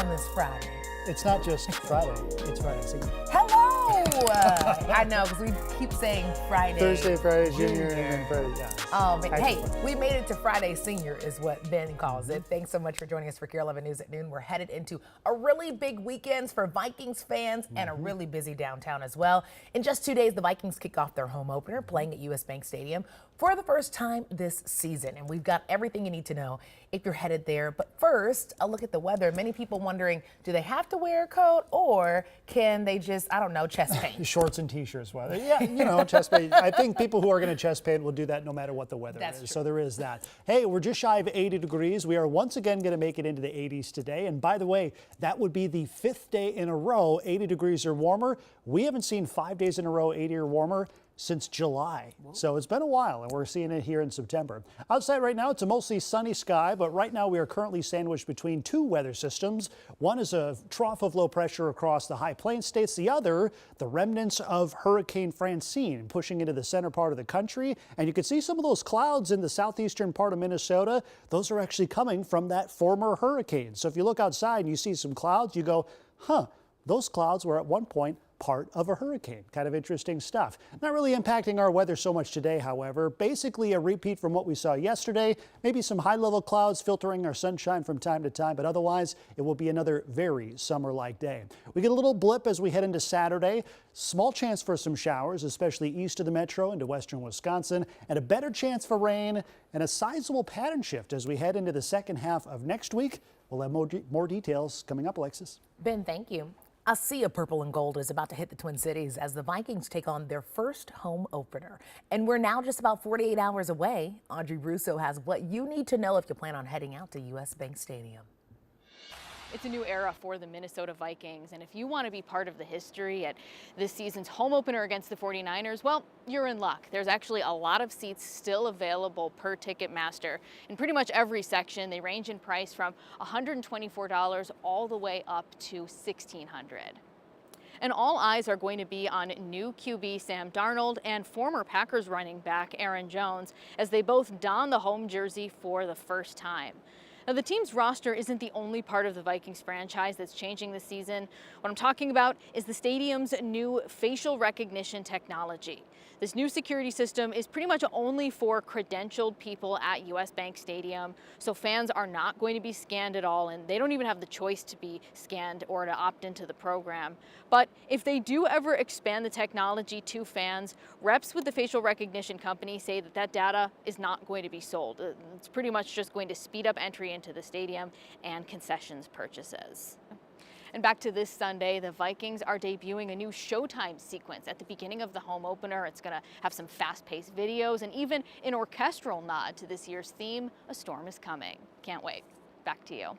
on this Friday? It's not just Friday, it's Friday Senior. Hello! I know, because we keep saying Friday. Thursday, Friday Junior, and then Friday, yeah. But hey, we made it to Friday Senior is what Ben calls it. Thanks so much for joining us for KARE 11 News at noon. We're headed into a really big weekend for Vikings fans and a really busy downtown as well. In just 2 days, the Vikings kick off their home opener playing at US Bank Stadium for the first time this season. And we've got everything you need to know if you're headed there. But first, a look at the weather. Many people wondering, do they have to wear a coat or can they just, I don't know, chest paint? Shorts and t-shirts weather. Yeah, you know, chest paint. I think people who are going to chest paint will do that no matter what the weather is. True. So there is that. Hey, we're just shy of 80 degrees. We are once again going to make it into the 80s today. And by the way, that would be the 5th day in a row 80 degrees or warmer. We haven't seen 5 days in a row 80 or warmer since July. So it's been a while, and we're seeing it here in September. Outside right now, it's a mostly sunny sky, but right now we are currently sandwiched between two weather systems. One is a trough of low pressure across the high plains states. The other, the remnants of Hurricane Francine pushing into the center part of the country. And you can see some of those clouds in the southeastern part of Minnesota. Those are actually coming from that former hurricane. So if you look outside and you see some clouds, you go, huh, those clouds were at one point part of a hurricane. Kind of interesting stuff. Not really impacting our weather so much today, however. Basically a repeat from what we saw yesterday. Maybe some high-level clouds filtering our sunshine from time to time, but otherwise it will be another very summer-like day. We get a little blip as we head into Saturday. Small chance for some showers, especially east of the metro into western Wisconsin, and a better chance for rain and a sizable pattern shift as we head into the second half of next week. We'll have more details coming up, Alexis. Ben, thank you. A sea of purple and gold is about to hit the Twin Cities as the Vikings take on their first home opener. And we're now just about 48 hours away. Audrey Russo has what you need to know if you plan on heading out to US Bank Stadium. It's a new era for the Minnesota Vikings, and if you want to be part of the history at this season's home opener against the 49ers, well, you're in luck. There's actually a lot of seats still available per Ticketmaster. In pretty much every section, they range in price from $124 all the way up to $1,600. And all eyes are going to be on new QB Sam Darnold and former Packers running back Aaron Jones as they both don the home jersey for the first time. Now, the team's roster isn't the only part of the Vikings franchise that's changing this season. What I'm talking about is the stadium's new facial recognition technology. This new security system is pretty much only for credentialed people at US Bank Stadium, so fans are not going to be scanned at all, and they don't even have the choice to be scanned or to opt into the program. But if they do ever expand the technology to fans, reps with the facial recognition company say that that data is not going to be sold. It's pretty much just going to speed up entry into the stadium and concessions purchases. And back to this Sunday, the Vikings are debuting a new Showtime sequence at the beginning of the home opener. It's going to have some fast-paced videos and even an orchestral nod to this year's theme, A Storm is Coming. Can't wait. Back to you.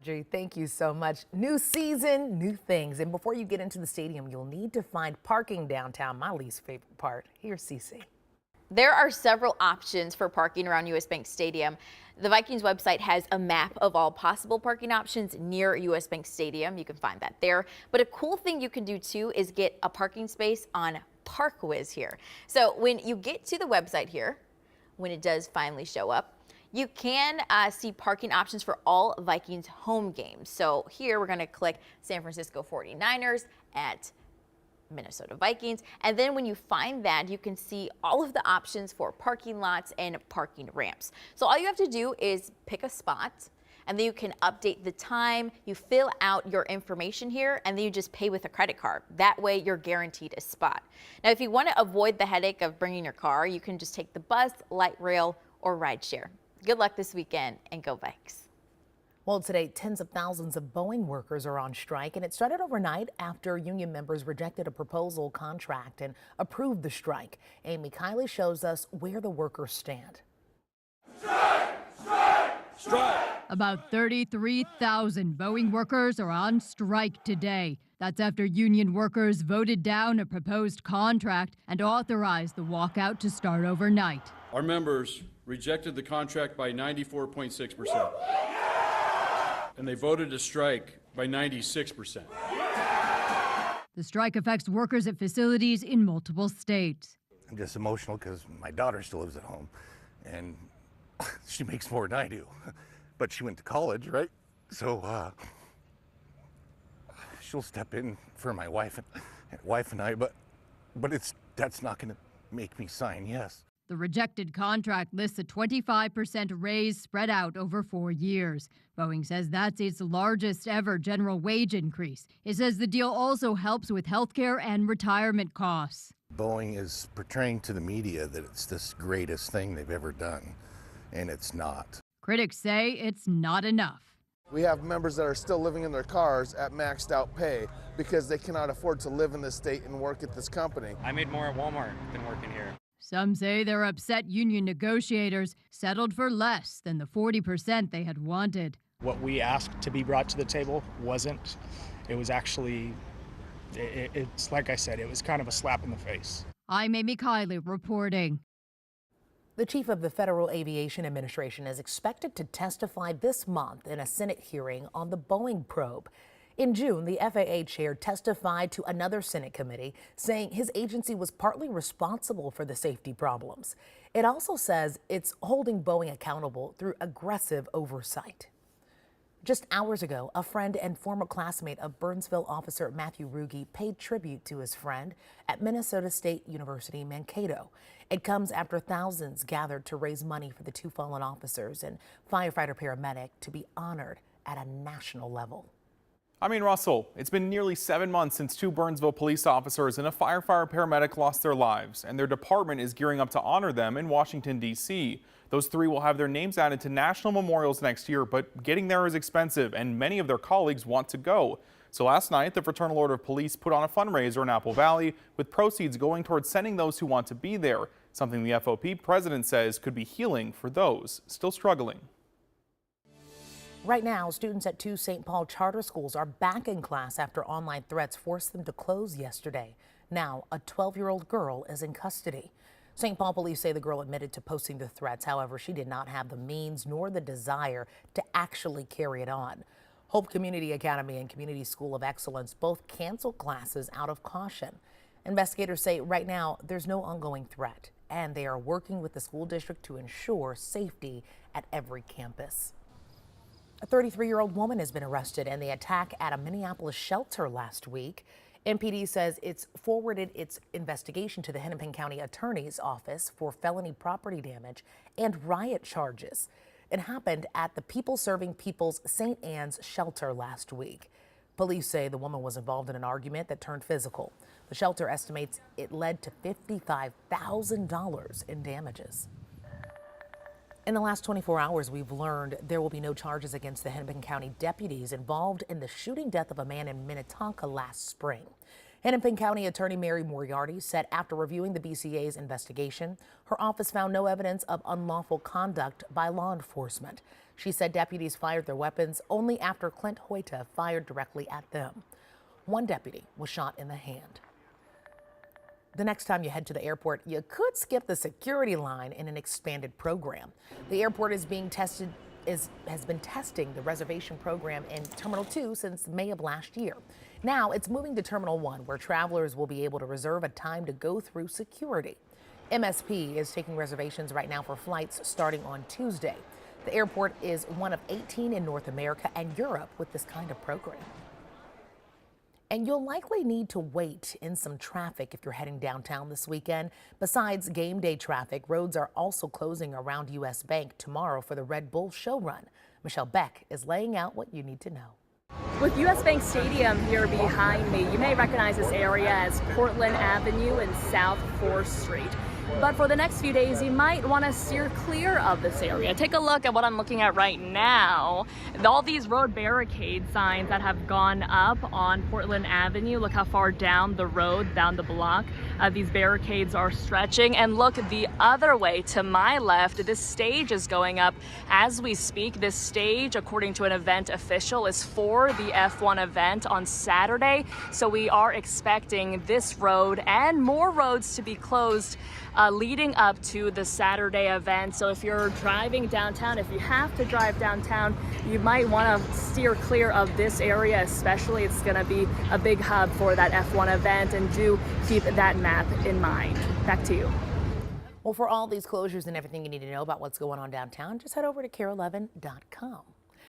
Audrey, thank you so much. New season, new things. And before you get into the stadium, you'll need to find parking downtown, my least favorite part. Here's Cece. There are several options for parking around US Bank Stadium. The Vikings website has a map of all possible parking options near US Bank Stadium. You can find that there. But a cool thing you can do too is get a parking space on ParkWiz here. So when you get to the website here, when it does finally show up, you can see parking options for all Vikings home games. So here we're going to click San Francisco 49ers at Minnesota Vikings. And then when you find that, you can see all of the options for parking lots and parking ramps. So all you have to do is pick a spot, and then you can update the time. You fill out your information here, and then you just pay with a credit card. That way you're guaranteed a spot. Now, if you want to avoid the headache of bringing your car, you can just take the bus, light rail, or rideshare. Good luck this weekend, and go Vikes. Well, today, tens of thousands of Boeing workers are on strike, and it started overnight after union members rejected a proposal contract and approved the strike. Amy Kiley shows us where the workers stand. Strike! Strike! Strike! About 33,000 Boeing workers are on strike today. That's after union workers voted down a proposed contract and authorized the walkout to start overnight. Our members rejected the contract by 94.6%. And they voted to strike by 96%. The strike affects workers at facilities in multiple states. I'm just emotional because my daughter still lives at home, and she makes more than I do. But she went to college, right? So she'll step in for my wife and I, but that's not going to make me sign yes. The rejected contract lists a 25% raise spread out over 4 years. Boeing says that's its largest ever general wage increase. It says the deal also helps with healthcare and retirement costs. Boeing is portraying to the media that it's this greatest thing they've ever done, and it's not. Critics say it's not enough. We have members that are still living in their cars at maxed out pay because they cannot afford to live in this state and work at this company. I made more at Walmart than working here. Some say they're upset union negotiators settled for less than the 40% they had wanted. What we asked to be brought to the table wasn't. It was actually, it's like I said, it was kind of a slap in the face. I'm Amy Kiley reporting. The chief of the Federal Aviation Administration is expected to testify this month in a Senate hearing on the Boeing probe. In June, the FAA chair testified to another Senate committee, saying his agency was partly responsible for the safety problems. It also says it's holding Boeing accountable through aggressive oversight. Just hours ago, a friend and former classmate of Burnsville officer Matthew Ruge paid tribute to his friend at Minnesota State University Mankato. It comes after thousands gathered to raise money for the two fallen officers and firefighter-paramedic to be honored at a national level. I'm Ian Russell. It's been nearly 7 months since two Burnsville police officers and a firefighter-paramedic lost their lives, and their department is gearing up to honor them in Washington, D.C. Those three will have their names added to national memorials next year, but getting there is expensive, and many of their colleagues want to go. So last night, the Fraternal Order of Police put on a fundraiser in Apple Valley, with proceeds going towards sending those who want to be there, something the FOP president says could be healing for those still struggling. Right now, students at two St. Paul charter schools are back in class after online threats forced them to close yesterday. Now, a 12-year-old girl is in custody. St. Paul police say the girl admitted to posting the threats. However, she did not have the means nor the desire to actually carry it on. Hope Community Academy and Community School of Excellence both canceled classes out of caution. Investigators say right now there's no ongoing threat, and they are working with the school district to ensure safety at every campus. A 33-year-old woman has been arrested in the attack at a Minneapolis shelter last week. MPD says it's forwarded its investigation to the Hennepin County Attorney's Office for felony property damage and riot charges. It happened at the People Serving People's St. Anne's shelter last week. Police say the woman was involved in an argument that turned physical. The shelter estimates it led to $55,000 in damages. In the last 24 hours, we've learned there will be no charges against the Hennepin County deputies involved in the shooting death of a man in Minnetonka last spring. Hennepin County Attorney Mary Moriarty said after reviewing the BCA's investigation, her office found no evidence of unlawful conduct by law enforcement. She said deputies fired their weapons only after Clint Hoyta fired directly at them. One deputy was shot in the hand. The next time you head to the airport, you could skip the security line in an expanded program. The airport has been testing the reservation program in Terminal 2 since May of last year. Now it's moving to Terminal 1, where travelers will be able to reserve a time to go through security. MSP is taking reservations right now for flights starting on Tuesday. The airport is one of 18 in North America and Europe with this kind of program. And you'll likely need to wait in some traffic if you're heading downtown this weekend. Besides game day traffic, roads are also closing around U.S. Bank tomorrow for the Red Bull Show Run. Michelle Beck is laying out what you need to know. With U.S. Bank Stadium here behind me, you may recognize this area as Portland Avenue and South 4th Street. But for the next few days, you might want to steer clear of this area. Take a look at what I'm looking at right now. All these road barricade signs that have gone up on Portland Avenue. Look how far down the road, down the block, these barricades are stretching. And look the other way to my left, this stage is going up as we speak. This stage, according to an event official, is for the F1 event on Saturday. So we are expecting this road and more roads to be closed leading up to the Saturday event. So if you're driving downtown, if you have to drive downtown, you might want to steer clear of this area, especially. It's going to be a big hub for that F1 event, and do keep that map in mind. Back to you. Well, for all these closures and everything you need to know about what's going on downtown, just head over to KARE11.com.